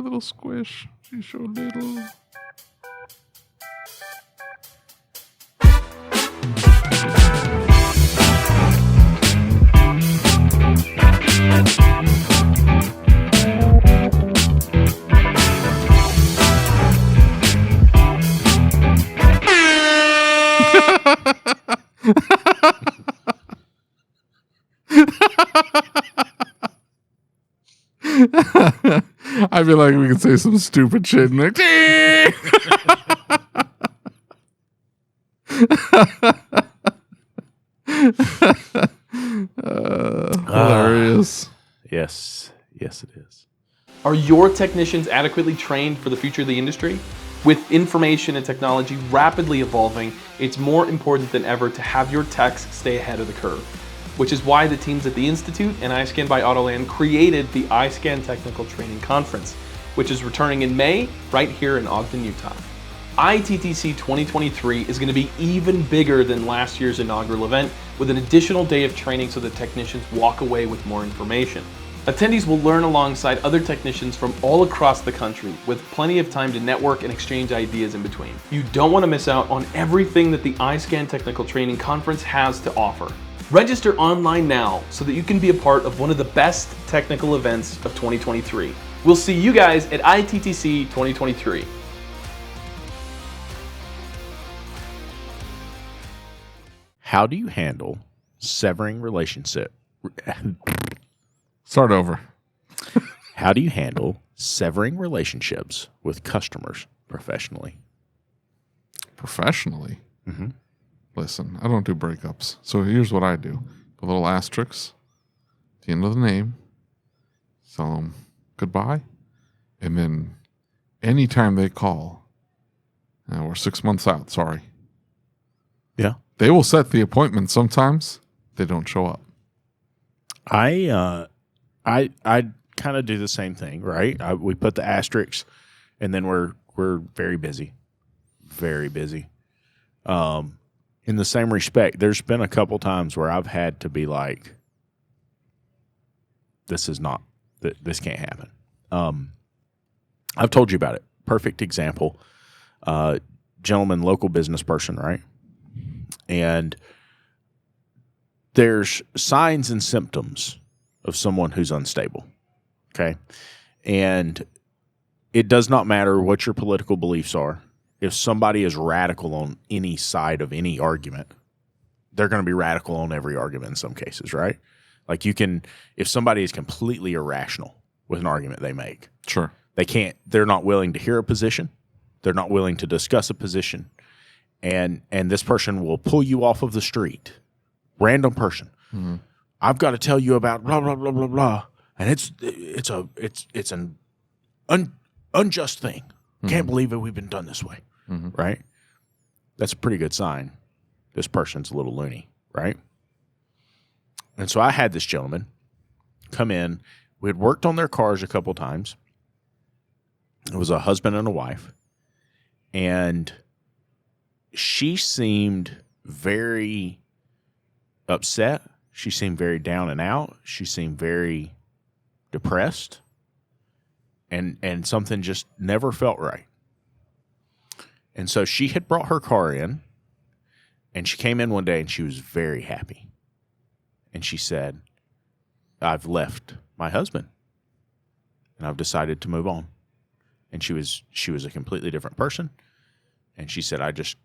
little squish. She's so little. I feel like we could say some stupid shit and like, hilarious. Yes, it is. Are your technicians adequately trained for the future of the industry? With information and technology rapidly evolving, it's more important than ever to have your techs stay ahead of the curve, which is why the teams at the Institute and iSCAN by Autoland created the iSCAN Technical Training Conference, which is returning in May right here in Ogden, Utah. ITTC 2023 is going to be even bigger than last year's inaugural event, with an additional day of training so that technicians walk away with more information. Attendees will learn alongside other technicians from all across the country, with plenty of time to network and exchange ideas in between. You don't want to miss out on everything that the iSCAN Technical Training Conference has to offer. Register online now so that you can be a part of one of the best technical events of 2023. We'll see you guys at ITTC 2023. How do you handle severing relationship? Start over. How do you handle severing relationships with customers professionally? Professionally? Mm-hmm. Listen, I don't do breakups. So here's what I do. A little asterisk at the end of the name. Tell them goodbye. And then anytime they call, we're 6 months out, sorry. Yeah. They will set the appointment sometimes. They don't show up. I kind of do the same thing, right? We put the asterisks, and then we're very busy. Very busy. In the same respect, there's been a couple times where I've had to be like, this can't happen. I've told you about it. Perfect example. Gentleman, local business person, right? And there's signs and symptoms of someone who's unstable. Okay. And it does not matter what your political beliefs are. If somebody is radical on any side of any argument, they're going to be radical on every argument in some cases, right? Like if somebody is completely irrational with an argument they make, sure, they're not willing to hear a position. They're not willing to discuss a position. And this person will pull you off of the street, random person. Mm-hmm. I've got to tell you about blah, blah, blah, blah, blah. And it's an unjust thing. Mm-hmm. Can't believe it. We've been done this way. Mm-hmm. Right? That's a pretty good sign. This person's a little loony, right? And so I had this gentleman come in. We had worked on their cars a couple times. It was a husband and a wife. And she seemed very upset. She seemed very down and out. She seemed very depressed. And something just never felt right. And so she had brought her car in, and she came in one day and she was very happy. And she said, I've left my husband and I've decided to move on. And she was a completely different person. And she said,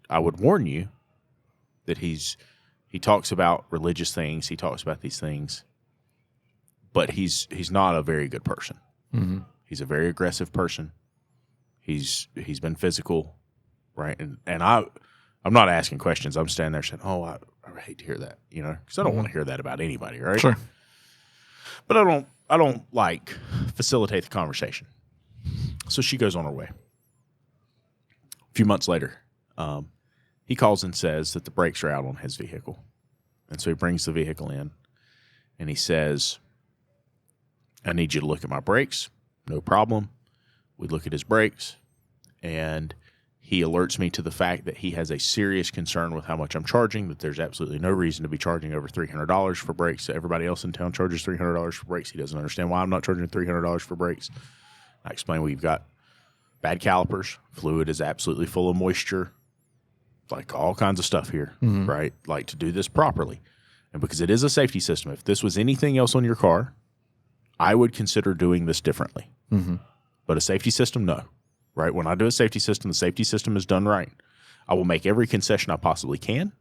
I would warn you that he talks about religious things. He talks about these things, but he's not a very good person. Mm-hmm. He's a very aggressive person. He's been physical, right? And I'm not asking questions. I'm standing there saying, "Oh, I hate to hear that," because I don't want to hear that about anybody, right? Sure. But I don't like facilitate the conversation. So she goes on her way. A few months later, he calls and says that the brakes are out on his vehicle, and so he brings the vehicle in, and he says, "I need you to look at my brakes." No problem. We look at his brakes, and he alerts me to the fact that he has a serious concern with how much I'm charging, that there's absolutely no reason to be charging over $300 for brakes. Everybody else in town charges $300 for brakes. He doesn't understand why I'm not charging $300 for brakes. I explain we've got bad calipers. Fluid is absolutely full of moisture, like all kinds of stuff here, right? Like to do this properly. And because it is a safety system, if this was anything else on your car, I would consider doing this differently. But a safety system, no. Right? When I do a safety system, the safety system is done right. I will make every concession I possibly can,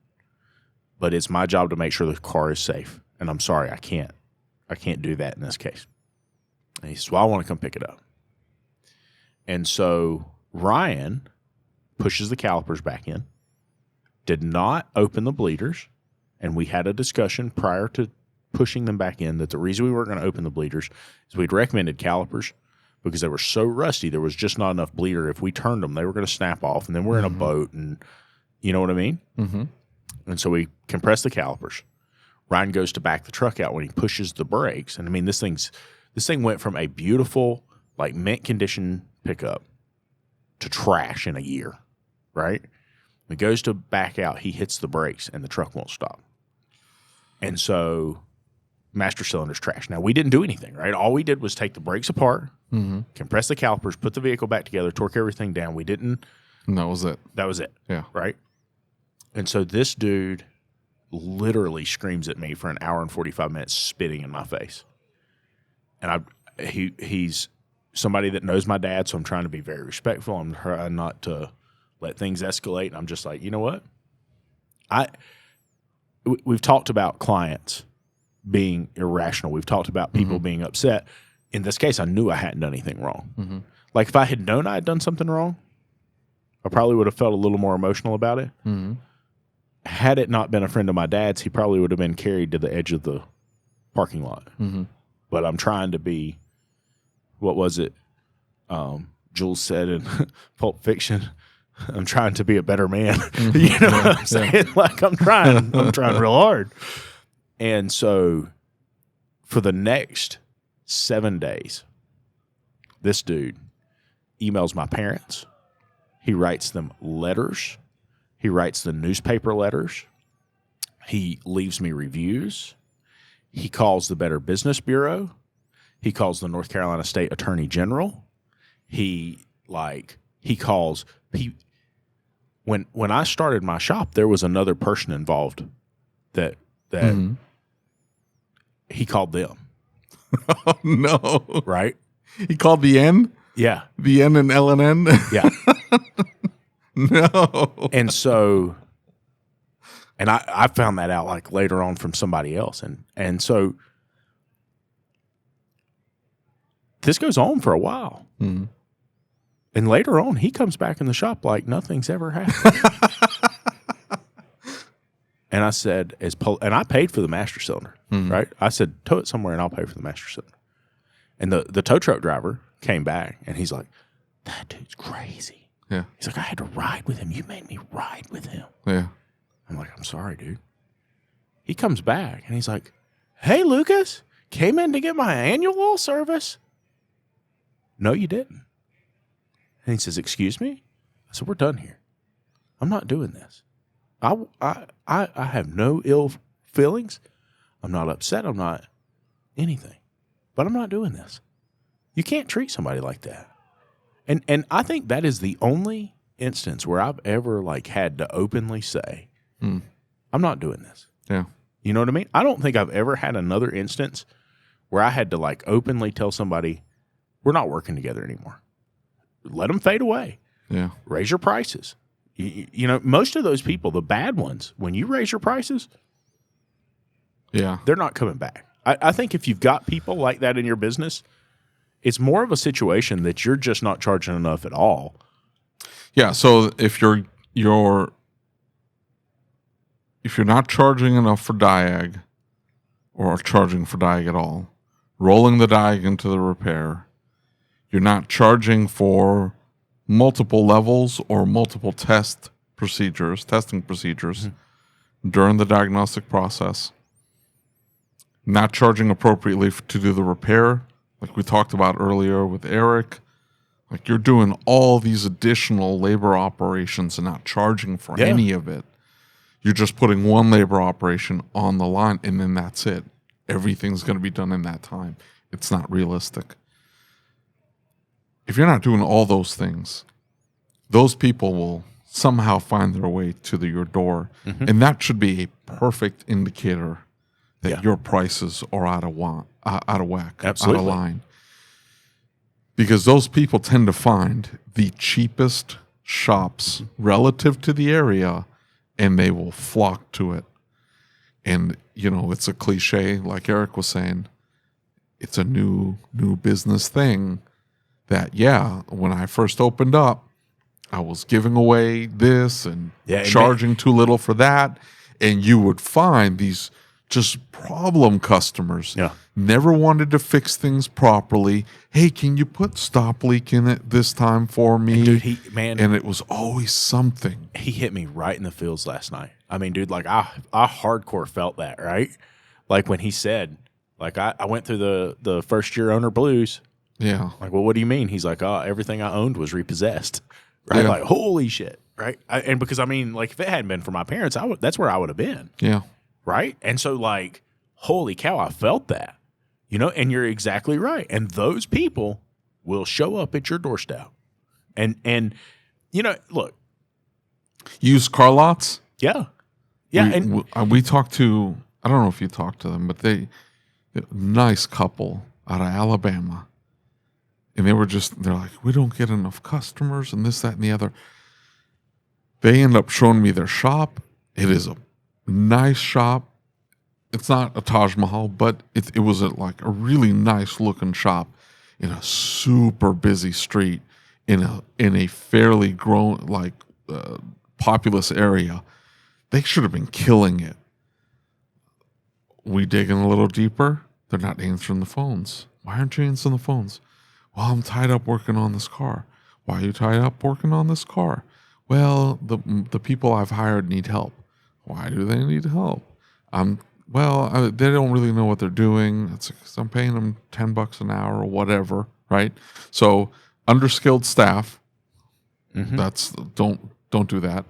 but it's my job to make sure the car is safe. And I'm sorry, I can't do that in this case. And he says, well, I want to come pick it up. And so Ryan pushes the calipers back in, did not open the bleeders, and we had a discussion prior to pushing them back in that the reason we weren't going to open the bleeders is we'd recommended calipers because they were so rusty, there was just not enough bleeder. If we turned them, they were going to snap off, and then we're in a boat, and you know what I mean? And so we compress the calipers. Ryan goes to back the truck out when he pushes the brakes, and I mean this thing went from a beautiful, like mint condition pickup to trash in a year, right? When he goes to back out, he hits the brakes, and the truck won't stop. And so master cylinder's trash. Now, we didn't do anything, right? All we did was take the brakes apart, compress the calipers, put the vehicle back together, torque everything down. We didn't. And that was it. That was it. Yeah. Right? And so this dude literally screams at me for an hour and 45 minutes, spitting in my face. And he's somebody that knows my dad, so I'm trying to be very respectful. I'm trying not to let things escalate. And I'm just like, you know what? We've talked about clients being irrational. We've talked about people being upset. In this case, I knew I hadn't done anything wrong. Like if I had known I had done something wrong, I probably would have felt a little more emotional about it. Had it not been a friend of my dad's, he probably would have been carried to the edge of the parking lot. But I'm trying to be, what was it? Jules said in Pulp Fiction, I'm trying to be a better man. You know what I'm saying? Like I'm trying real hard. And so for the next 7 days, this dude emails my parents. He writes them letters. He writes the newspaper letters. He leaves me reviews. He calls the Better Business Bureau. He calls the North Carolina State Attorney General. When I started my shop, there was another person involved that he called them. Oh, no. Right? He called the N? Yeah. The N and L and N? Yeah. No. And so, and I found that out like later on from somebody else. And so this goes on for a while. And later on, he comes back in the shop like nothing's ever happened. And I said, and I paid for the master cylinder, right? I said, tow it somewhere and I'll pay for the master cylinder. And the tow truck driver came back and he's like, that dude's crazy. Yeah. He's like, I had to ride with him. You made me ride with him. Yeah. I'm like, I'm sorry, dude. He comes back and he's like, hey, Lucas, came in to get my annual oil service. No, you didn't. And he says, excuse me? I said, we're done here. I'm not doing this. I have no ill feelings. I'm not upset. I'm not anything. But I'm not doing this. You can't treat somebody like that. And I think that is the only instance where I've ever like had to openly say, I'm not doing this. Yeah. You know what I mean? I don't think I've ever had another instance where I had to like openly tell somebody, we're not working together anymore. Let them fade away. Yeah. Raise your prices. You know, most of those people, the bad ones, when you raise your prices, they're not coming back. I think if you've got people like that in your business, it's more of a situation that you're just not charging enough at all. Yeah. So if you're not charging enough for Diag or charging for Diag at all, rolling the Diag into the repair, you're not charging for multiple levels or multiple testing procedures during the diagnostic process, not charging appropriately to do the repair, like we talked about earlier with Eric. Like you're doing all these additional labor operations and not charging for any of it. You're just putting one labor operation on the line and then that's it. Everything's going to be done in that time. It's not realistic. if you're not doing all those things, those people will somehow find their way to your door. And that should be a perfect indicator that your prices are out of whack, Absolutely. out of line. Because those people tend to find the cheapest shops relative to the area, and they will flock to it. And, it's a cliche, like Eric was saying, it's a new business thing that, when I first opened up, I was giving away this and charging too little for that. And you would find these just problem customers. Never wanted to fix things properly. Hey, can you put stop leak in it this time for me? And, and it was always something. He hit me right in the feels last night. I mean, dude, like I hardcore felt that, right? Like when he said, like I went through the first year owner blues. Yeah. Like, well, what do you mean? He's like, oh, everything I owned was repossessed. Right? Yeah. Like, holy shit. Right? And because, I mean, like, if it hadn't been for my parents, that's where I would have been. Yeah. Right? And so, like, holy cow, I felt that. And you're exactly right. And those people will show up at your doorstep. And look. Used car lots? Yeah. Yeah. We talked to, I don't know if you talked to them, but nice couple out of Alabama. And they're like, we don't get enough customers and this, that, and the other. They end up showing me their shop. It is a nice shop. It's not a Taj Mahal, but it was like a really nice looking shop in a super busy street in a fairly grown, populous area. They should have been killing it. We dig in a little deeper. They're not answering the phones. Why aren't you answering the phones? Well, I'm tied up working on this car. Why are you tied up working on this car? Well, the people I've hired need help. Why do they need help? They don't really know what they're doing. It's because I'm paying them $10 an hour or whatever, right? So underskilled staff. That's don't do that.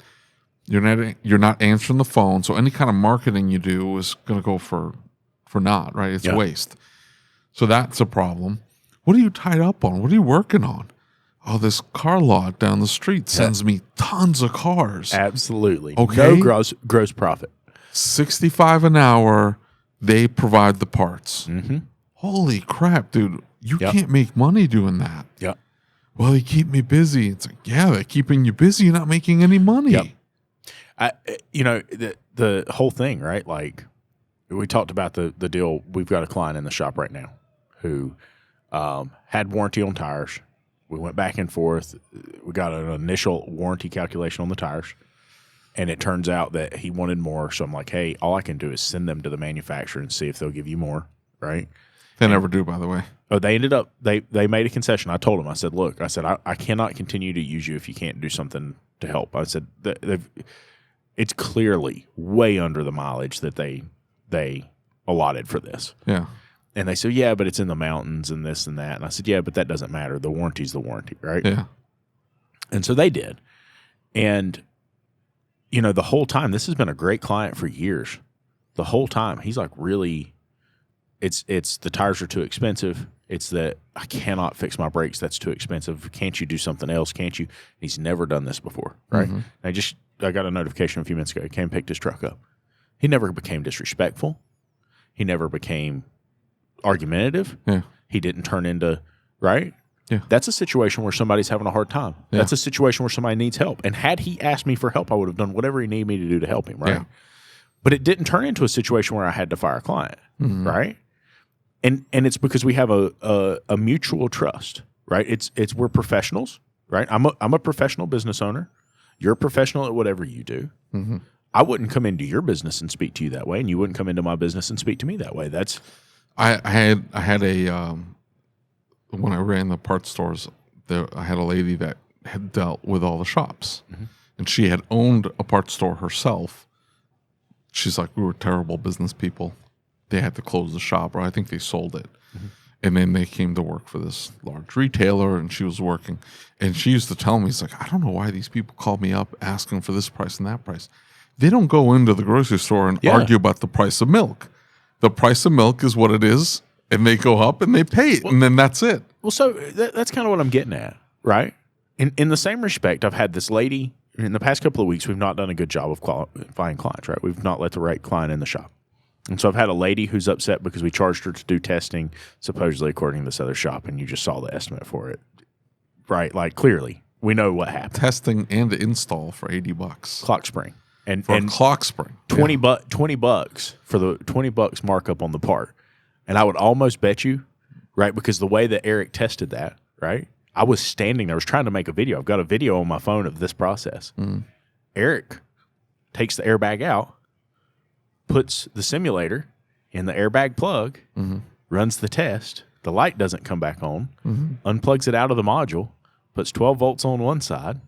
You're not answering the phone. So any kind of marketing you do is going to go for naught, right? It's waste. So that's a problem. What are you tied up on? What are you working on? Oh, this car lot down the street sends me tons of cars. Absolutely. Okay. No gross profit. $65 an hour. They provide the parts. Holy crap, dude. You can't make money doing that. Yeah. Well, they keep me busy. It's like, they're keeping you busy. You're not making any money. The whole thing, right? Like we talked about the deal. We've got a client in the shop right now who had warranty on tires. We went back and forth. We got an initial warranty calculation on the tires, and it turns out that he wanted more. So I'm like, hey, all I can do is send them to the manufacturer and see if they'll give you more, right? They never do, by the way. Oh, they ended up, they made a concession. I told him, I said, look, I cannot continue to use you if you can't do something to help. I said, it's clearly way under the mileage that they allotted for this. Yeah. And they said, yeah, but it's in the mountains and this and that. And I said, yeah, but that doesn't matter. The warranty's the warranty, right? Yeah. And so they did. And, the whole time, this has been a great client for years. The whole time, he's like, really, it's the tires are too expensive. It's that I cannot fix my brakes. That's too expensive. Can't you do something else? Can't you? He's never done this before, right? I got a notification a few minutes ago. He came and picked his truck up. He never became disrespectful. He never became argumentative. Yeah. He didn't turn into, right? Yeah. That's a situation where somebody's having a hard time. Yeah. That's a situation where somebody needs help. And had he asked me for help, I would have done whatever he needed me to do to help him, right? Yeah. But it didn't turn into a situation where I had to fire a client, right? And it's because we have a mutual trust, right? It's we're professionals, right? I'm a professional business owner. You're a professional at whatever you do. I wouldn't come into your business and speak to you that way, and you wouldn't come into my business and speak to me that way. That's I had a when I ran the parts stores, I had a lady that had dealt with all the shops, and she had owned a parts store herself. She's like, we were terrible business people. They had to close the shop, or I think they sold it. And then they came to work for this large retailer, and she was working. And she used to tell me, it's like, I don't know why these people call me up asking for this price and that price. They don't go into the grocery store and argue about the price of milk. The price of milk is what it is, and they go up and they pay it, and then that's it. Well, so that's kind of what I'm getting at, right? In the same respect, I've had this lady in the past couple of weeks. We've not done a good job of qualifying clients, right? We've not let the right client in the shop. And so I've had a lady who's upset because we charged her to do testing, supposedly according to this other shop, and you just saw the estimate for it, right? Like, clearly, we know what happened. Testing and install for $80. Clock spring. And For a clock spring. $20 for the $20 markup on the part. And I would almost bet you, right, because the way that Eric tested that, right, I was standing there. I was trying to make a video. I've got a video on my phone of this process. Eric takes the airbag out, puts the simulator in the airbag plug, runs the test. The light doesn't come back on, unplugs it out of the module, puts 12 volts on one side,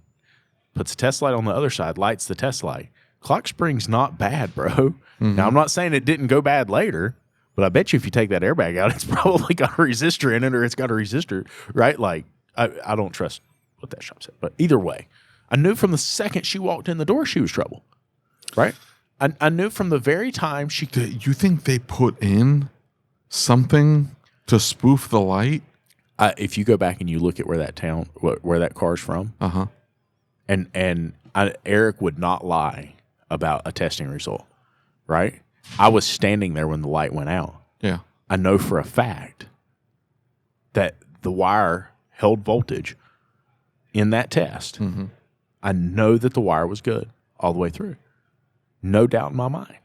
puts a test light on the other side, lights the test light. Clock spring's not bad, bro. Now, I'm not saying it didn't go bad later, but I bet you if you take that airbag out, it's probably got a resistor in it, or it's got a resistor, right? Like, I don't trust what that shop said. But either way, I knew from the second she walked in the door she was trouble, right? I knew from the very time she... You think they put in something to spoof the light? If you go back and you look at where that car's from, and Eric would not lie about a testing result, right? I was standing there when the light went out. Yeah. I know for a fact that the wire held voltage in that test. I know that the wire was good all the way through. No doubt in my mind.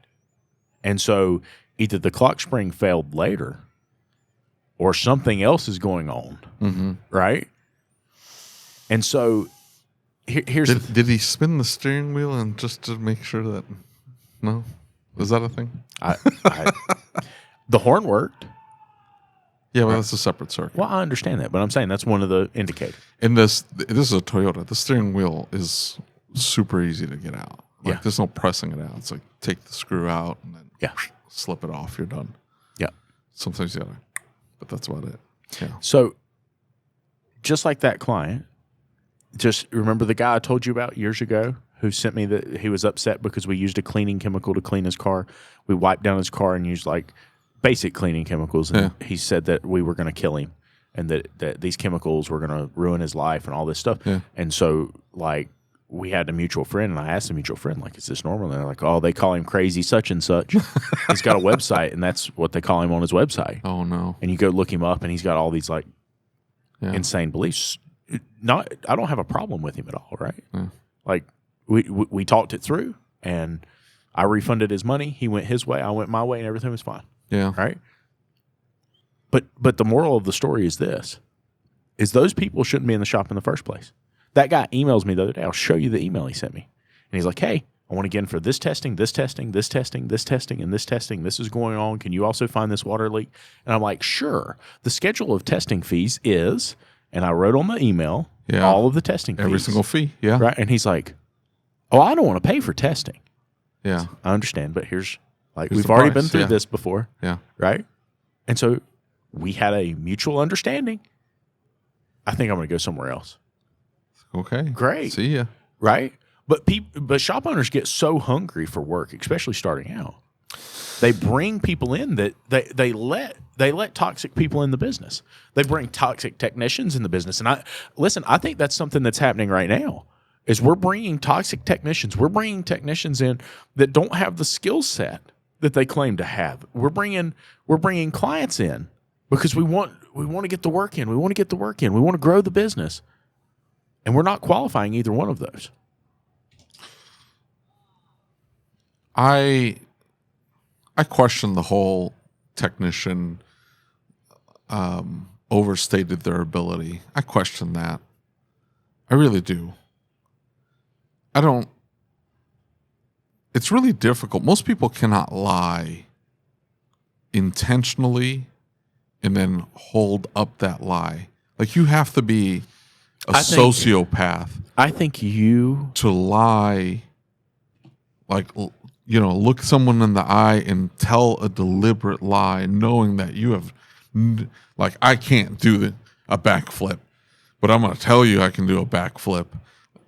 And so either the clock spring failed later or something else is going on, right? And so here's did he spin the steering wheel and just to make sure that no? Is that a thing? The horn worked. Yeah, well, that's a separate circuit. Well, I understand that, but I'm saying that's one of the indicators. And this is a Toyota. The steering wheel is super easy to get out. Like, there's no pressing it out. It's like take the screw out and then slip it off. You're done. Yeah. Sometimes you gotta, but that's about it. Yeah. So, just like that client, just remember the guy I told you about years ago who sent me that he was upset because we used a cleaning chemical to clean his car. We wiped down his car and used like basic cleaning chemicals, and he said that we were going to kill him and that these chemicals were going to ruin his life and all this stuff. Yeah. And so, like, we had a mutual friend, and I asked the mutual friend, like, is this normal? And they're like, oh, they call him crazy such and such. He's got a website, and that's what they call him on his website. Oh, no. And you go look him up, and he's got all these, like, insane beliefs. I don't have a problem with him at all, right? Yeah. Like, we talked it through, and I refunded his money. He went his way, I went my way, and everything was fine. Yeah. Right? But the moral of the story is this, is those people shouldn't be in the shop in the first place. That guy emails me the other day. I'll show you the email he sent me. And he's like, hey, I want to get in for this testing, this testing, this testing, this testing, and this testing. This is going on. Can you also find this water leak? And I'm like, sure. The schedule of testing fees is, and I wrote on the email, all of the testing fees. Every single fee, yeah. Right? And he's like, oh, I don't want to pay for testing. Yeah. I understand, but here's we've already been through this before. Yeah. Right? And so we had a mutual understanding. I think I'm going to go somewhere else. Okay. Great. See ya. Right? But shop owners get so hungry for work, especially starting out. They bring people in that they let toxic people in the business. They bring toxic technicians in the business. And I think that's something that's happening right now. Is we're bringing toxic technicians. We're bringing technicians in that don't have the skill set that they claim to have. We're bringing clients in because we want to get the work in. We want to get the work in. We want to grow the business. And we're not qualifying either one of those. I question the whole technician overstated their ability. I question that. I really do. It's really difficult. Most people cannot lie intentionally and then hold up that lie. Like, you have to be a sociopath. I think to lie, like, you know, look someone in the eye and tell a deliberate lie, knowing that you have, like, I can't do a backflip, but I'm going to tell you I can do a backflip.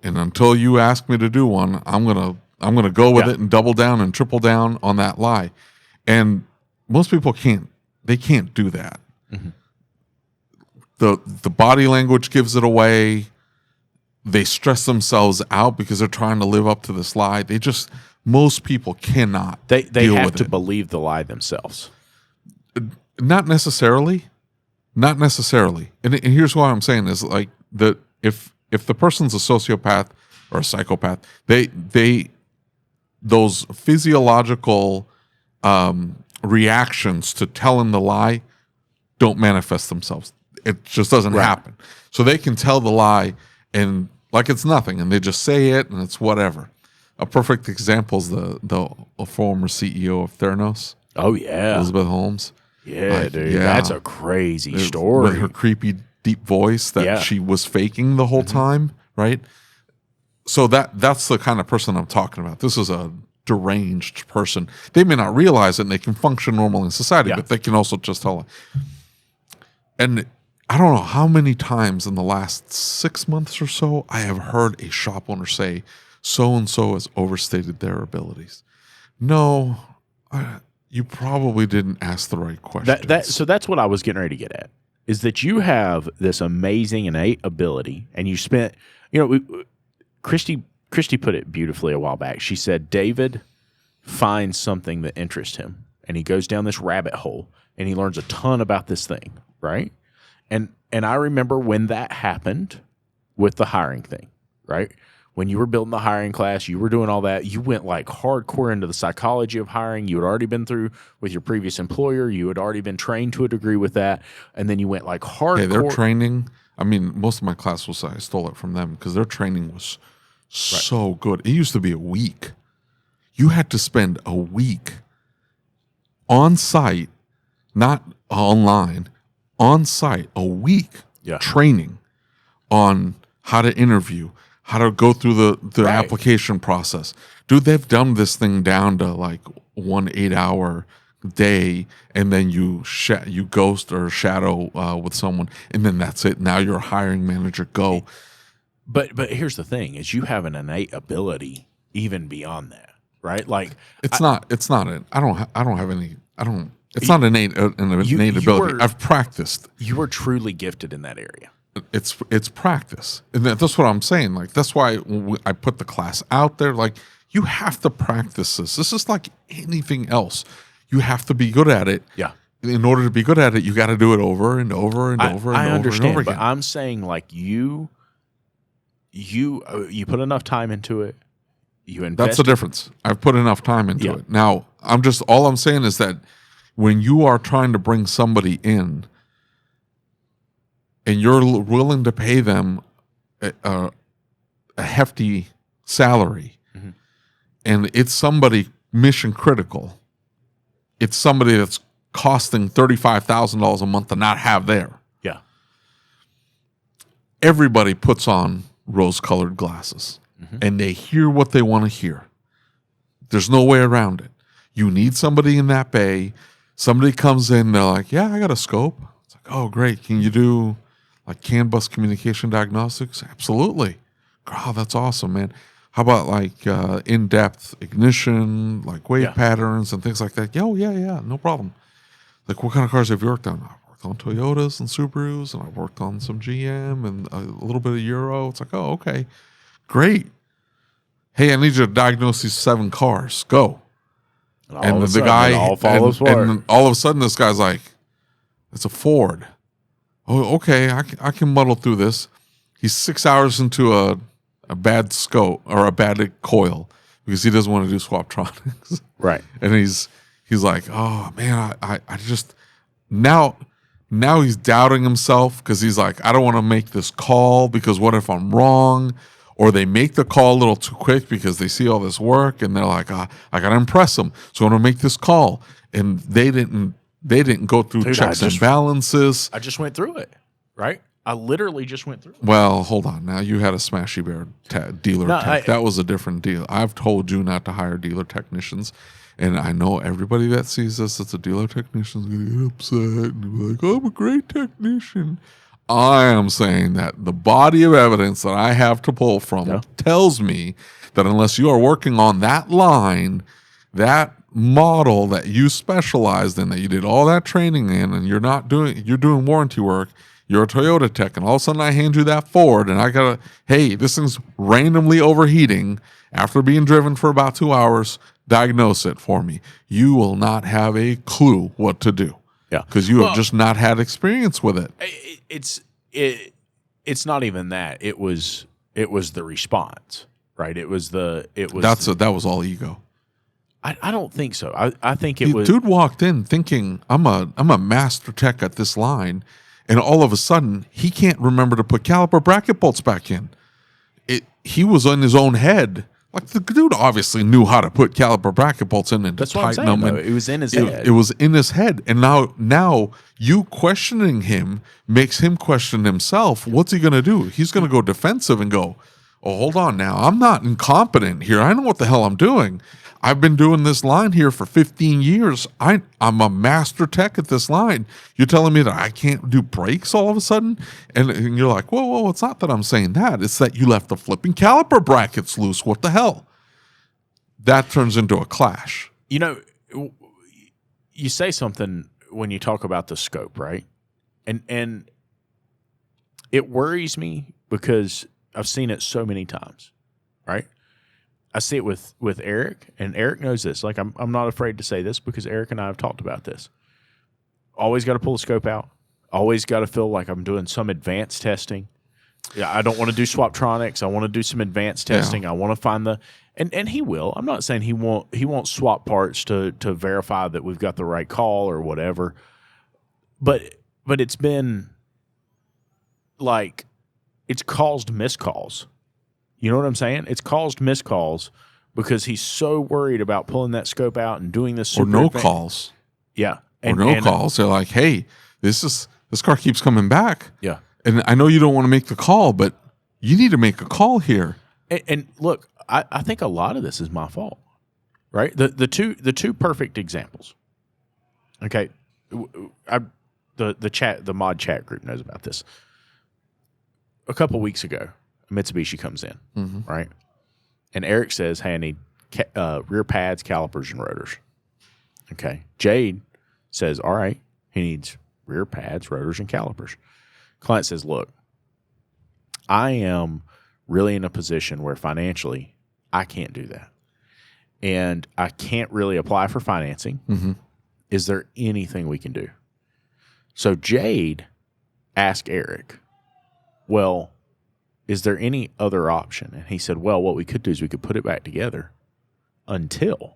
And until you ask me to do one, I'm gonna go with it and double down and triple down on that lie. And most people can't they can't do that. The body language gives it away. They stress themselves out because they're trying to live up to this lie. Most people cannot. They deal have with to it. believe the lie themselves. Not necessarily. Not necessarily. And here's what I'm saying is like that if the person's a sociopath or a psychopath, those physiological reactions to telling the lie don't manifest themselves. It just doesn't happen. So they can tell the lie and like it's nothing, and they just say it and it's whatever. A perfect example is the former CEO of Theranos. Oh yeah, Elizabeth Holmes. Yeah, dude, that's a crazy story. With her creepy deep voice that she was faking the whole time, right? So that's the kind of person I'm talking about. This is a deranged person. They may not realize it and they can function normal in society, but they can also just tell it. And I don't know how many times in the last 6 months or so I have heard a shop owner say, so-and-so has overstated their abilities. No, you probably didn't ask the right questions. So that's what I was getting ready to get at, is that you have this amazing innate ability, and you spent, Christy put it beautifully a while back. She said, David finds something that interests him, and he goes down this rabbit hole, and he learns a ton about this thing, right? And I remember when that happened with the hiring thing, right? When you were building the hiring class, you were doing all that. You went like hardcore into the psychology of hiring. You had already been through with your previous employer. You had already been trained to a degree with that. And then you went like hardcore. Yeah, their training, I mean, most of my class was, I stole it from them because their training was so good. It used to be a week. You had to spend a week on site, not online, on site, a week training on how to interview, how to go through the application process. Dude, they've dumbed this thing down to like 1 8-hour day, and then you ghost or shadow with someone, and then that's it. Now you're a hiring manager. Go. But here's the thing: is you have an innate ability even beyond that, right? Like it's not. It's not an innate ability. I've practiced. You are truly gifted in that area. It's practice, and that's what I'm saying. Like that's why I put the class out there. Like you have to practice this. This is like anything else. You have to be good at it. Yeah. In order to be good at it, you got to do it over and over and over and I over understand, and over again. But I'm saying like you put enough time into it. You invest. That's the difference. I've put enough time into it. Now all I'm saying is that when you are trying to bring somebody in, and you're willing to pay them a hefty salary, and it's somebody mission critical, it's somebody that's costing $35,000 a month to not have there. Yeah. Everybody puts on rose-colored glasses, and they hear what they want to hear. There's no way around it. You need somebody in that bay. Somebody comes in, they're like, yeah, I got a scope. It's like, oh, great. Can you do like CAN bus communication diagnostics? Absolutely. Oh, that's awesome, man. How about like in-depth ignition, like wave patterns and things like that? Yeah, no problem. Like what kind of cars have you worked on? I've worked on Toyotas and Subarus, and I've worked on some GM and a little bit of Euro. It's like, oh, okay, great. Hey, I need you to diagnose these 7 cars. Go. And the guy, and all of a sudden this guy's like, it's a Ford. Oh, okay, I can muddle through this. He's 6 hours into a bad scope or a bad coil because he doesn't want to do swaptronics. Right. And he's like, oh man, I just now he's doubting himself because he's like, I don't want to make this call because what if I'm wrong? Or they make the call a little too quick because they see all this work and they're like, I got to impress them. So I'm going to make this call. And they didn't go through checks and balances. I just went through it, right? I literally just went through it. Well, hold on. Now you had a Smashy Bear dealer tech. That was a different deal. I've told you not to hire dealer technicians. And I know everybody that sees this that's a dealer technician is going to get upset and be like, oh, I'm a great technician. I am saying that the body of evidence that I have to pull from tells me that unless you are working on that line, that model that you specialized in, that you did all that training in, and you're doing warranty work, you're a Toyota tech, and all of a sudden I hand you that Ford, and I gotta, hey, this thing's randomly overheating after being driven for about 2 hours, diagnose it for me. You will not have a clue what to do. Yeah. Because you have just not had experience with it. It's not even that. It was the response, right? That was all ego. I don't think so. I think it was. Dude walked in thinking, I'm a master tech at this line, and all of a sudden he can't remember to put caliper bracket bolts back in. He was in his own head. Like, the dude obviously knew how to put caliper bracket bolts in and That's what I'm tighten saying, them. It was in his head. It was in his head. And now you questioning him makes him question himself. What's he going to do? He's going to go defensive and go, oh, hold on now. I'm not incompetent here. I know what the hell I'm doing. I've been doing this line here for 15 years. I'm a master tech at this line. You're telling me that I can't do brakes all of a sudden? And you're like, whoa, it's not that I'm saying that. It's that you left the flipping caliper brackets loose. What the hell? That turns into a clash. You know, you say something when you talk about the scope, right? And it worries me because I've seen it so many times, right? I see it with Eric, and Eric knows this. Like, I'm not afraid to say this because Eric and I have talked about this. Always got to pull the scope out. Always got to feel like I'm doing some advanced testing. Yeah, I don't want to do Swaptronics. I want to do some advanced testing. Yeah. I want to find and he will. I'm not saying he won't swap parts to verify that we've got the right call or whatever. But it's been like, it's caused miscalls. You know what I'm saying? It's caused miscalls because he's so worried about pulling that scope out and doing this Or no calls. Yeah. Calls. They're like, hey, this car keeps coming back. Yeah. And I know you don't want to make the call, but you need to make a call here. And look, I think a lot of this is my fault, right? The two perfect examples. Okay, the mod chat group knows about this. A couple weeks ago, Mitsubishi comes in, right? And Eric says, hey, I need rear pads, calipers, and rotors. Okay. Jade says, all right, he needs rear pads, rotors, and calipers. Client says, look, I am really in a position where financially I can't do that. And I can't really apply for financing. Mm-hmm. Is there anything we can do? So Jade asked Eric, well, is there any other option? And he said, well, what we could do is we could put it back together until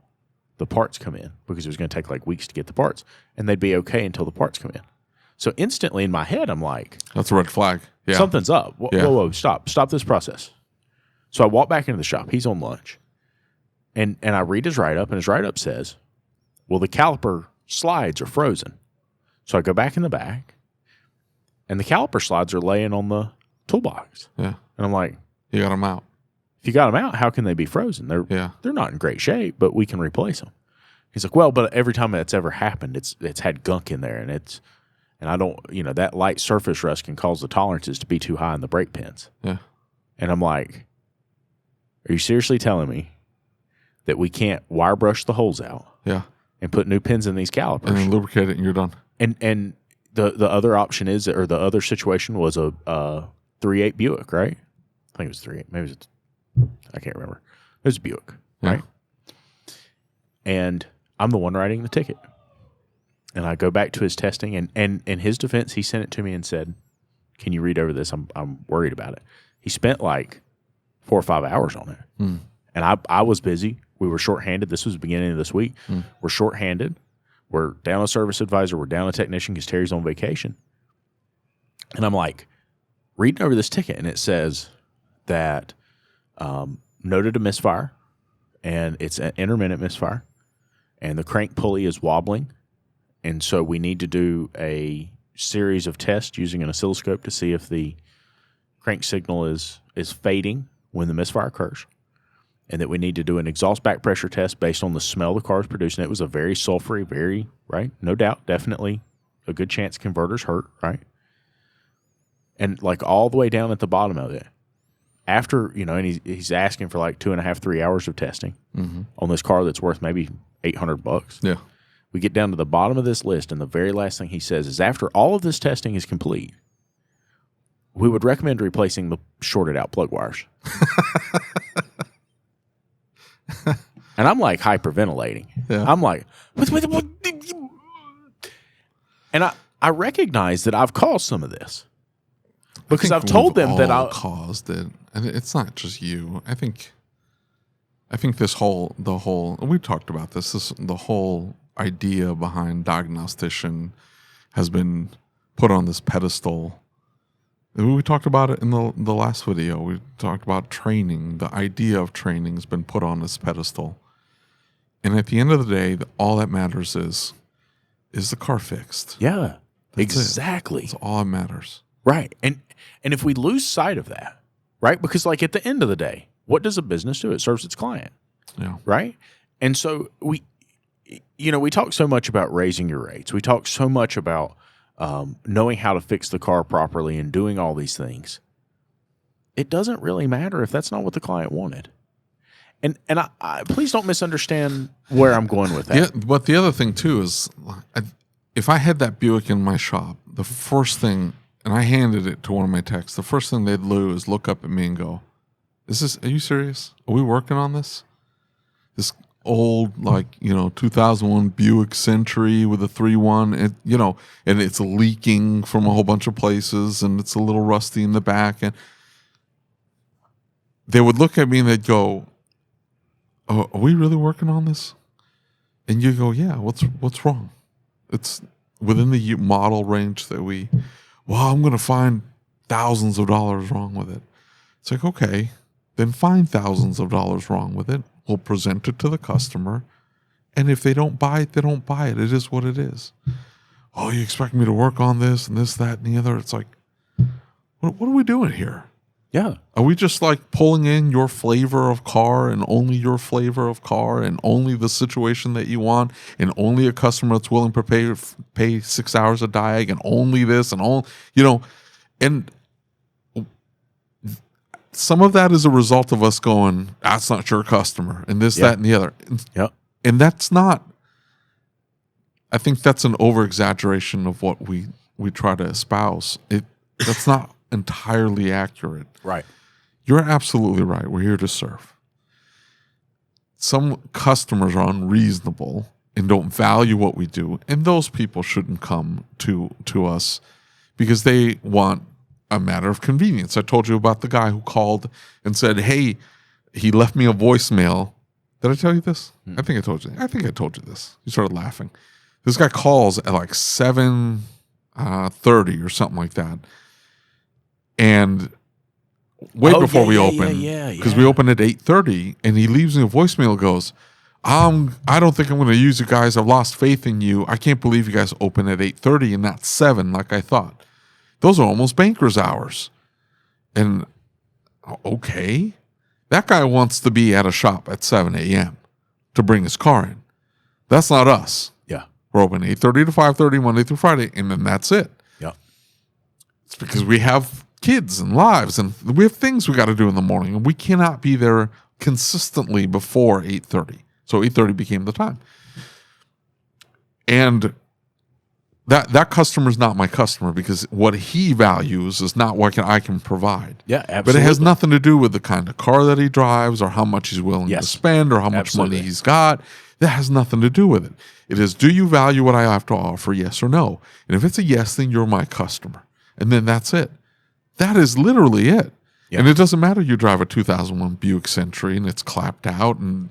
the parts come in, because it was going to take like weeks to get the parts, and they'd be okay until the parts come in. So instantly in my head, I'm like, that's a red flag. Yeah. Something's up. Whoa, stop this process. So I walk back into the shop. He's on lunch. And I read his write-up, and his write-up says, well, the caliper slides are frozen. So I go back in the back, and the caliper slides are laying on the toolbox. Yeah. And I'm like, you got them out. If you got them out, how can they be frozen? They're not in great shape, but we can replace them. He's like, well, but every time that's ever happened, it's had gunk in there, and I don't, that light surface rust can cause the tolerances to be too high in the brake pins. Yeah. And I'm like, are you seriously telling me that we can't wire brush the holes out? Yeah. And put new pins in these calipers? And then lubricate it and you're done. And the other option is, or the other situation was a 3.8 Buick, right? I think it was 3.8. Maybe I can't remember. It was a Buick, right? And I'm the one writing the ticket. And I go back to his testing, and in his defense, he sent it to me and said, can you read over this? I'm worried about it. He spent like 4 or 5 hours on it. Mm. And I was busy. We were shorthanded. This was the beginning of this week. Mm. We're shorthanded. We're down a service advisor. We're down a technician because Terry's on vacation. And I'm like, reading over this ticket, and it says that noted a misfire, and it's an intermittent misfire, and the crank pulley is wobbling. And so we need to do a series of tests using an oscilloscope to see if the crank signal is fading when the misfire occurs, and that we need to do an exhaust back pressure test based on the smell the car is producing. It was a very sulfury, right? No doubt, definitely a good chance converters hurt, right? And like all the way down at the bottom of it, after, and he's asking for like 2.5, 3 hours of testing on this car that's worth maybe $800. Yeah. We get down to the bottom of this list, and the very last thing he says is, after all of this testing is complete, we would recommend replacing the shorted out plug wires. And I'm like hyperventilating. Yeah. I'm like, what? And I recognize that I've caused some of this because I've told them that I caused it, and it's not just you. I think the whole we talked about this. The whole idea behind diagnostician has been put on this pedestal. We talked about it in the last video. We talked about training. The idea of training has been put on this pedestal. And at the end of the day, all that matters is the car fixed? Yeah, That's exactly. That's all that matters. Right. And if we lose sight of that, right? Because like at the end of the day, what does a business do? It serves its client. Yeah. Right. And so we talk so much about raising your rates. We talk so much about knowing how to fix the car properly and doing all these things. It doesn't really matter if that's not what the client wanted. And I please don't misunderstand where I'm going with that. Yeah, but the other thing too is, if I had that Buick in my shop, the first thing, and I handed it to one of my techs, the first thing they'd do is look up at me and go, are you serious? Are we working on this? This old, 2001 Buick Century with a 3.1, and it's leaking from a whole bunch of places, and it's a little rusty in the back. And they would look at me and they'd go, "Oh, are we really working on this?" And you go, "Yeah, what's wrong? It's within the model range that I'm going to find thousands of dollars wrong with it." It's like, okay, then find thousands of dollars wrong with it. We'll present it to the customer. And if they don't buy it, they don't buy it. It is what it is. Oh, you expect me to work on this and this, that, and the other? It's like, what are we doing here? Yeah. Are we just like pulling in your flavor of car and only your flavor of car and only the situation that you want and only a customer that's willing to pay 6 hours a diag and only this and all, and some of that is a result of us going, that's not your customer and this, that, and the other. Yep. And that's not, I think that's an over exaggeration of what we try to espouse. That's not entirely accurate. Right. You're absolutely right. We're here to serve. Some customers are unreasonable and don't value what we do, and those people shouldn't come to us because they want a matter of convenience. I told you about the guy who called and said, "Hey," he left me a voicemail. Did I tell you this? I think I told you. I think I told you this. You started laughing. This guy calls at like 7:30 or something like that. And before we open, because we open at 8:30, and he leaves me a voicemail, goes, I don't think I'm going to use you guys. I've lost faith in you. I can't believe you guys open at 8:30 and not 7 like I thought. Those are almost banker's hours. And okay, that guy wants to be at a shop at 7 a.m. to bring his car in. That's not us. Yeah. We're open 8:30 to 5:30 Monday through Friday, and then that's it. Yeah. It's because we have kids and lives, and we have things we got to do in the morning, and we cannot be there consistently before 8:30. So 8:30 became the time. And that customer is not my customer because what he values is not what I can provide. Yeah, absolutely. But it has nothing to do with the kind of car that he drives or how much he's willing to spend or how much money he's got. That has nothing to do with it. It is, do you value what I have to offer, yes or no? And if it's a yes, then you're my customer. And then that's it. That is literally it. Yeah. And it doesn't matter you drive a 2001 Buick Century and it's clapped out and,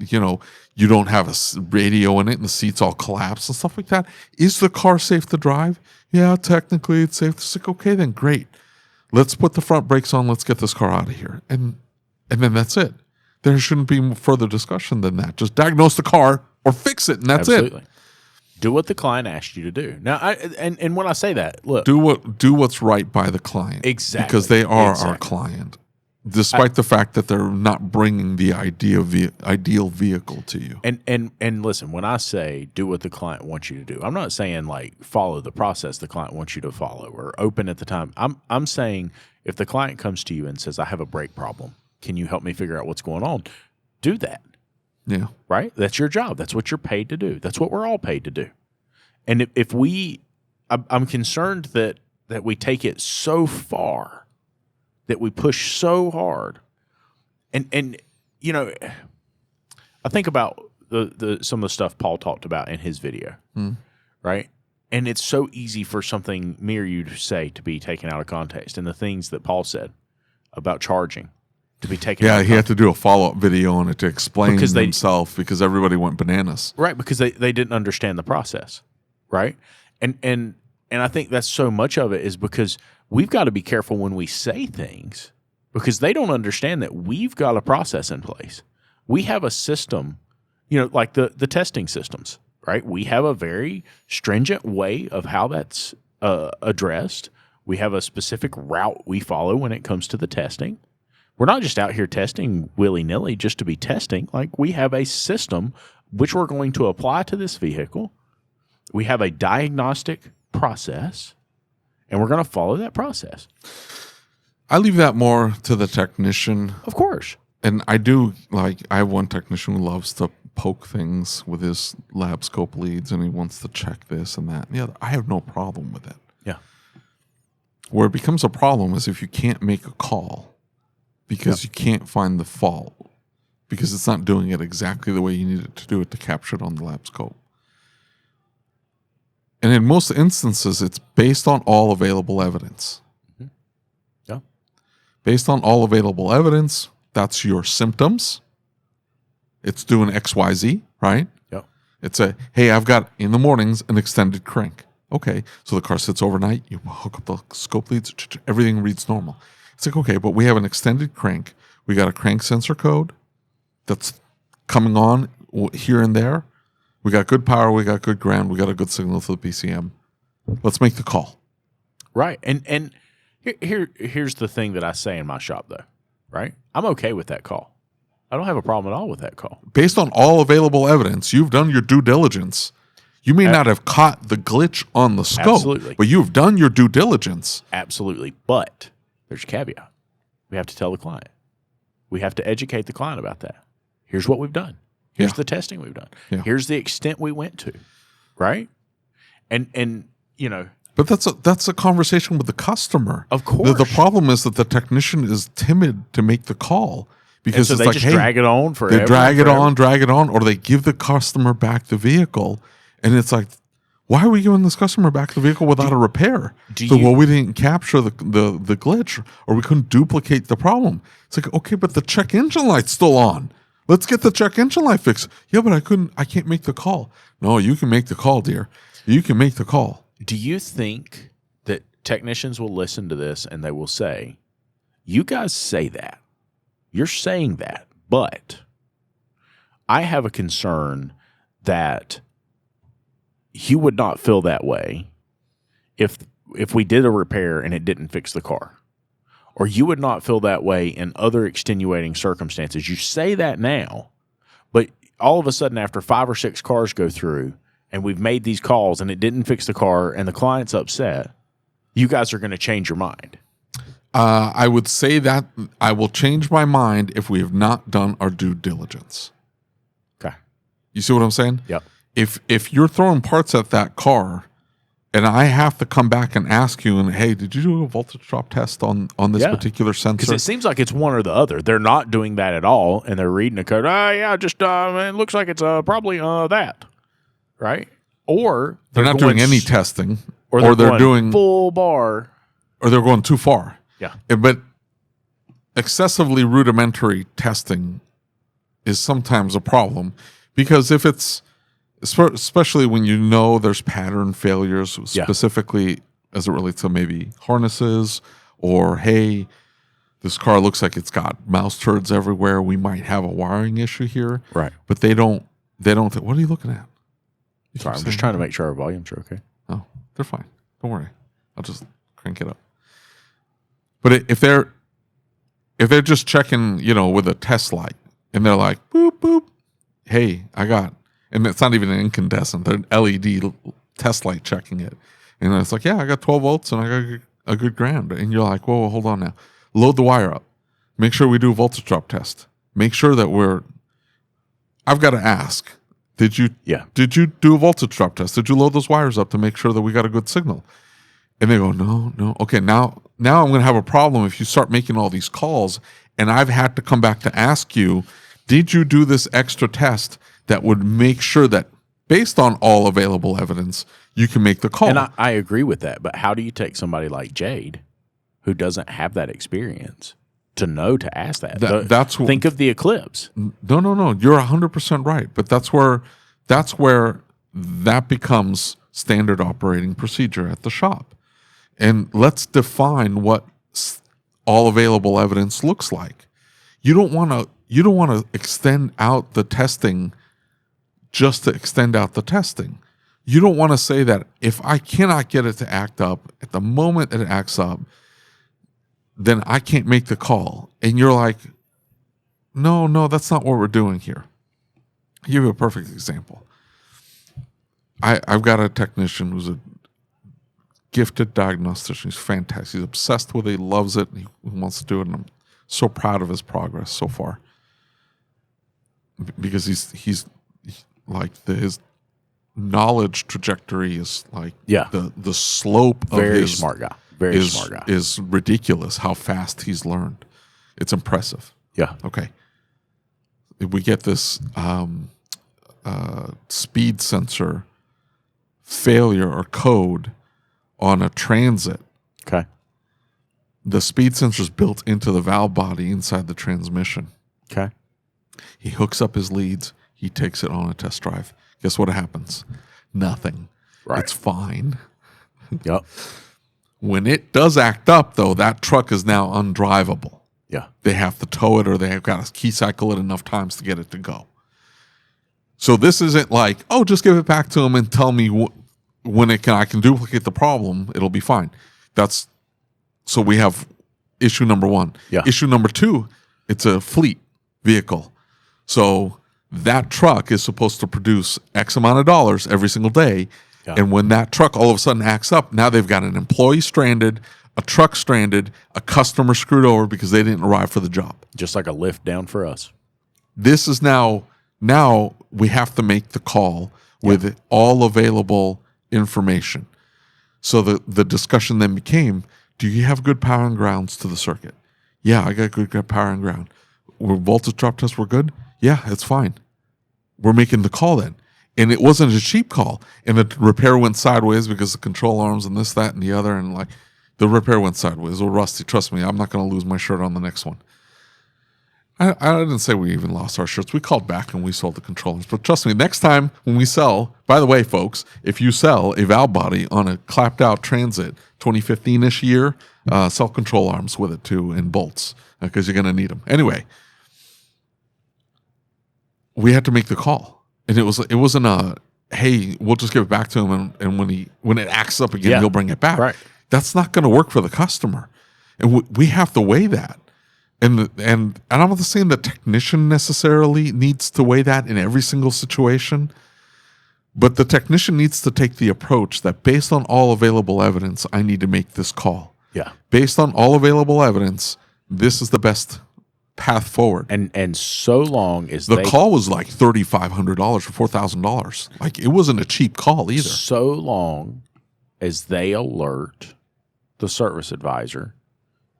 you don't have a radio in it and the seats all collapse and stuff like that. Is the car safe to drive? Yeah, technically it's safe. It's like, okay, then great. Let's put the front brakes on. Let's get this car out of here. And then that's it. There shouldn't be further discussion than that. Just diagnose the car or fix it, and that's it. Do what the client asked you to do. Now, and when I say that, look, do what's right by the client, exactly, because they are our client, despite the fact that they're not bringing the ideal vehicle to you. And listen, when I say do what the client wants you to do, I'm not saying like follow the process the client wants you to follow or open at the time. I'm saying if the client comes to you and says, "I have a brake problem, can you help me figure out what's going on?" Do that. Yeah. Right? That's your job. That's what you're paid to do. That's what we're all paid to do. And I'm concerned that we take it so far, that we push so hard. And you know, I think about some of the stuff Paul talked about in his video, right? And it's so easy for something me or you to say to be taken out of context, and the things that Paul said about charging to be taken out of he had to do a follow-up video on it to explain himself because everybody went bananas. Right, because they didn't understand the process, right? And I think that's so much of it is because we've got to be careful when we say things, because they don't understand that we've got a process in place. We have a system, you know, like the testing systems, right? We have a very stringent way of how that's addressed. We have a specific route we follow when it comes to the testing. We're not just out here testing willy-nilly just to be testing. Like, we have a system which we're going to apply to this vehicle. We have a diagnostic process, and we're going to follow that process. I leave that more to the technician. Of course. And I have one technician who loves to poke things with his lab scope leads, and he wants to check this and that and the other. I have no problem with it. Yeah. Where it becomes a problem is if you can't make a call because you can't find the fault, because it's not doing it exactly the way you need it to do it to capture it on the lab scope. And in most instances, it's based on all available evidence. Mm-hmm. Yeah. Based on all available evidence, that's your symptoms. It's doing XYZ, right? Yep. It's hey, I've got in the mornings an extended crank. Okay, so the car sits overnight, you hook up the scope leads, everything reads normal. It's like, okay, but we have an extended crank. We got a crank sensor code that's coming on here and there. We got good power, we got good ground, we got a good signal to the PCM. Let's make the call. Right. And here's the thing that I say in my shop, though, right? I'm okay with that call. I don't have a problem at all with that call. Based on all available evidence, you've done your due diligence. You may not have caught the glitch on the scope, Absolutely. But you've done your due diligence. Absolutely. But there's a caveat. We have to tell the client. We have to educate the client about that. Here's what we've done. Here's the testing we've done. Yeah. Here's the extent we went to, right? And you know. But that's a conversation with the customer. Of course. The problem is that the technician is timid to make the call because so it's they like, just hey, drag it on forever. They drag it on, or they give the customer back the vehicle, and it's like, why are we giving this customer back the vehicle without a repair? Well, we didn't capture the glitch, or we couldn't duplicate the problem. It's like, okay, but the check engine light's still on. Let's get the check engine light fixed. Yeah, but I can't make the call. No, you can make the call, dear. You can make the call. Do you think that technicians will listen to this and they will say, you guys say that. You're saying that, but I have a concern that you would not feel that way if we did a repair and it didn't fix the car. Or you would not feel that way in other extenuating circumstances. You say that now, but all of a sudden after 5 or 6 cars go through and we've made these calls and it didn't fix the car and the client's upset, you guys are going to change your mind. I would say that I will change my mind if we have not done our due diligence. Okay. You see what I'm saying? Yep. If you're throwing parts at that car, and I have to come back and ask you, and hey, did you do a voltage drop test on this particular sensor? Because it seems like it's one or the other. They're not doing that at all, and they're reading the code. It looks like it's probably that, right? Or they're not doing any testing, or they're doing full bar, or they're going too far. Yeah. But excessively rudimentary testing is sometimes a problem, because if it's, especially when you know there's pattern failures, specifically as it relates to maybe harnesses, or hey, this car looks like it's got mouse turds everywhere, we might have a wiring issue here. Right. But they don't think, what are you looking at? Sorry, I'm just trying to make sure our volumes are okay. Oh, they're fine. Don't worry. I'll just crank it up. But if they're just checking, with a test light, and they're like, boop, boop, hey, and it's not even an incandescent, they're an LED test light checking it. And it's like, yeah, I got 12 volts and I got a good ground. And you're like, whoa, hold on now. Load the wire up. Make sure we do a voltage drop test. Make sure that I've got to ask, did you Yeah. do a voltage drop test? Did you load those wires up to make sure that we got a good signal? And they go, no. Okay, now I'm going to have a problem if you start making all these calls, and I've had to come back to ask you, did you do this extra test that would make sure that based on all available evidence, you can make the call? And I agree with that, but how do you take somebody like Jade, who doesn't have that experience, to know to ask that? Think of the Eclipse. No. You're 100% right, but that's where that becomes standard operating procedure at the shop. And let's define what all available evidence looks like. You don't want to extend out the testing just to extend out the testing. You don't want to say that if I cannot get it to act up at the moment that it acts up, then I can't make the call. And you're like, no, that's not what we're doing here. I'll give you a perfect example. I've got a technician who's a gifted diagnostician. He's fantastic. He's obsessed with it. He loves it. He wants to do it. And I'm so proud of his progress so far. Because he's like his knowledge trajectory is like the slope of his smart guy. Very smart guy. Is ridiculous how fast he's learned. It's impressive. Yeah. Okay. We get this speed sensor failure or code on a transit. Okay. The speed sensor is built into the valve body inside the transmission. Okay. He hooks up his leads. He takes it on a test drive. Guess what happens? Nothing. Right. It's fine. Yep. When it does act up, though, that truck is now undrivable. Yeah. They have to tow it or they have got to key cycle it enough times to get it to go. So this isn't like, oh, just give it back to him and tell me when I can duplicate the problem, it'll be fine. So we have issue number one. Yeah. Issue number two, it's a fleet vehicle. So that truck is supposed to produce X amount of dollars every single day. Yeah. And when that truck all of a sudden acts up, now they've got an employee stranded, a truck stranded, a customer screwed over because they didn't arrive for the job. Just like a lift down for us. This is now we have to make the call with all available information. So the discussion then became, do you have good power and grounds to the circuit? Yeah, I got good power and ground. Voltage drop tests were good? Yeah, it's fine. We're making the call then. And it wasn't a cheap call. And the repair went sideways because the control arms and this, that, and the other. And like the repair went sideways. Well, Rusty, trust me, I'm not going to lose my shirt on the next one. I didn't say we even lost our shirts. We called back and we sold the control arms. But trust me, next time when we sell, by the way, folks, if you sell a valve body on a clapped out Transit 2015-ish year, sell control arms with it too and bolts because you're going to need them. Anyway, we had to make the call. And it wasn't a, hey, we'll just give it back to him, and when it acts up again, he'll bring it back. Right. That's not going to work for the customer, and we have to weigh that. And I'm not saying the technician necessarily needs to weigh that in every single situation, but the technician needs to take the approach that based on all available evidence, I need to make this call. Yeah. Based on all available evidence, this is the best path forward. And so long as the call was like $3,500 or $4,000. Like it wasn't a cheap call either. So long as they alert the service advisor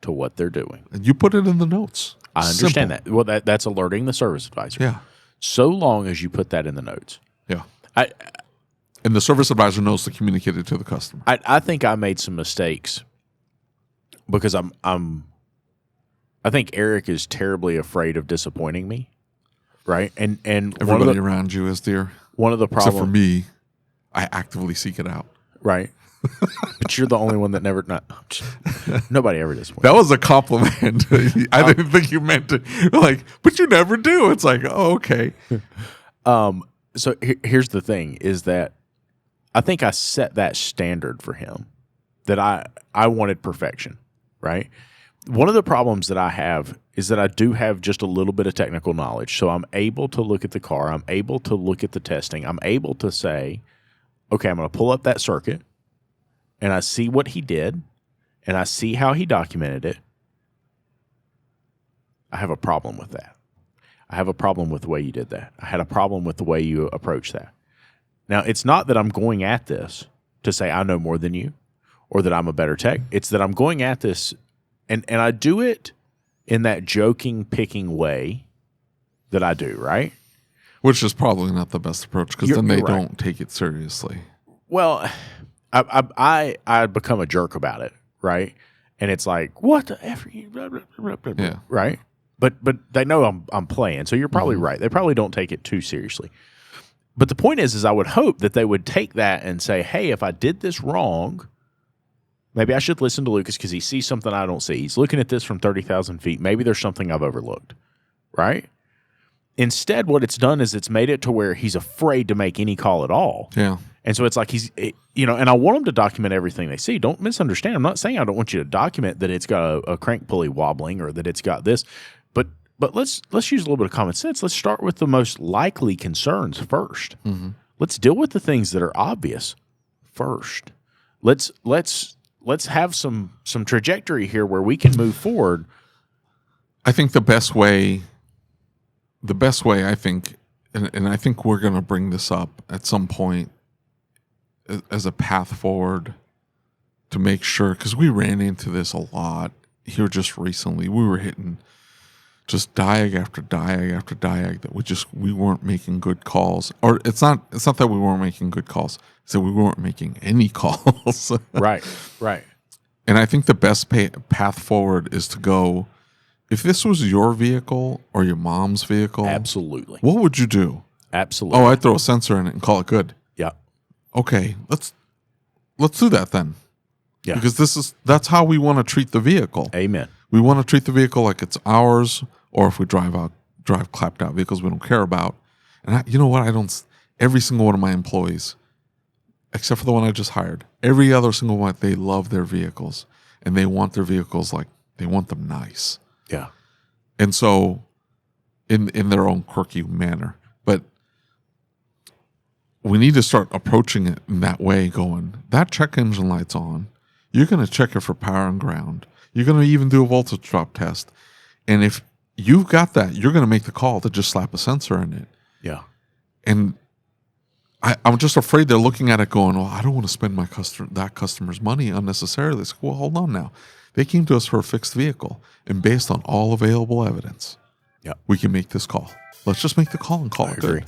to what they're doing. And you put it in the notes. I understand that. Well, that's alerting the service advisor. Yeah. So long as you put that in the notes. Yeah. And the service advisor knows to communicate it to the customer. I think I made some mistakes because I think Eric is terribly afraid of disappointing me, right? And everybody around you is, dear. One of the problems, except for me, I actively seek it out. Right? But you're the only one that never. Nobody ever disappoints. That was a compliment. I didn't think you meant to. Like, but you never do. It's like, oh, okay. So here's the thing: is that I think I set that standard for him that I wanted perfection, right? One of the problems that I have is that I do have just a little bit of technical knowledge. So I'm able to look at the car. I'm able to look at the testing. I'm able to say, okay, I'm going to pull up that circuit and I see what he did and I see how he documented it. I have a problem with that. I have a problem with the way you did that. I had a problem with the way you approached that. Now, it's not that I'm going at this to say I know more than you or that I'm a better tech. It's that I'm going at this, and I do it in that joking, picking way that I do, right? Which is probably not the best approach because then they you're right. don't take it seriously. Well, I become a jerk about it, right? And it's like, what the F are you, blah, blah, blah, blah, blah, Yeah. right? But they know I'm playing, so you're probably right. They probably don't take it too seriously. But the point is I would hope that they would take that and say, hey, if I did this wrong, maybe I should listen to Lucas because he sees something I don't see. He's looking at this from 30,000 feet. Maybe there's something I've overlooked, right? Instead, what it's done is it's made it to where he's afraid to make any call at all. Yeah. And so it's like and I want them to document everything they see. Don't misunderstand. I'm not saying I don't want you to document that it's got a crank pulley wobbling or that it's got this. But let's use a little bit of common sense. Let's start with the most likely concerns first. Mm-hmm. Let's deal with the things that are obvious first. Let's have some trajectory here where we can move forward. I think the best way I think, and I think we're going to bring this up at some point as a path forward to make sure, because we ran into this a lot here just recently. We were hitting just diag after diag after diag that we weren't making good calls. Or it's not that we weren't making good calls, it's that we weren't making any calls. Right. And I think the best path forward is to go, if this was your vehicle or your mom's vehicle, Absolutely. what would you do? Absolutely. Oh, I'd throw a sensor in it and call it good. Yeah. Okay, let's do that then. Yeah. Because that's how we want to treat the vehicle. Amen. We want to treat the vehicle like it's ours, or if we drive clapped out vehicles we don't care about. And you know what? Every single one of my employees, except for the one I just hired, every other single one, they love their vehicles, and they want their vehicles they want them nice. Yeah. And so, in their own quirky manner, but we need to start approaching it in that way, going, that check engine light's on. You're going to check it for power and ground. You're going to even do a voltage drop test. And if you've got that, you're going to make the call to just slap a sensor in it. Yeah. And I'm just afraid they're looking at it going, well, I don't want to spend that customer's money unnecessarily. It's like, well, hold on now. They came to us for a fixed vehicle, and based on all available evidence, we can make this call. Let's just make the call and call it good.